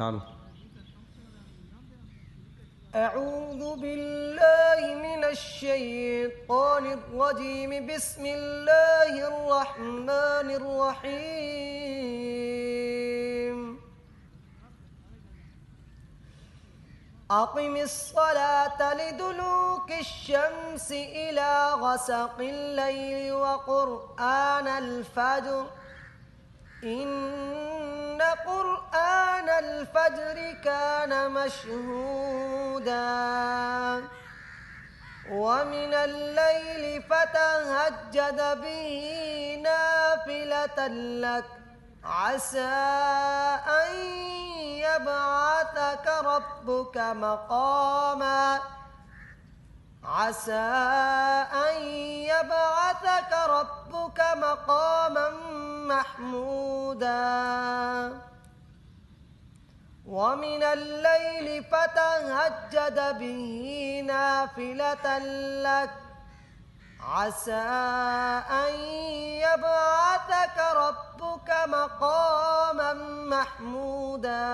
Sal. أعوذ بالله من الشيطان الرجيم بسم الله الرحمن الرحيم أقم الصلاة لدلوك الشمس إلى غسق الليل وقرآن الفجر إن قرآن الفجر كان مشهودا ومن الليل فتهجد به نافلة لك عسى أن يبعثك ربك مقاما محمودا ومن الليل فتهجد به نافلة لك عسى أن يبعثك ربك مقاما محمودا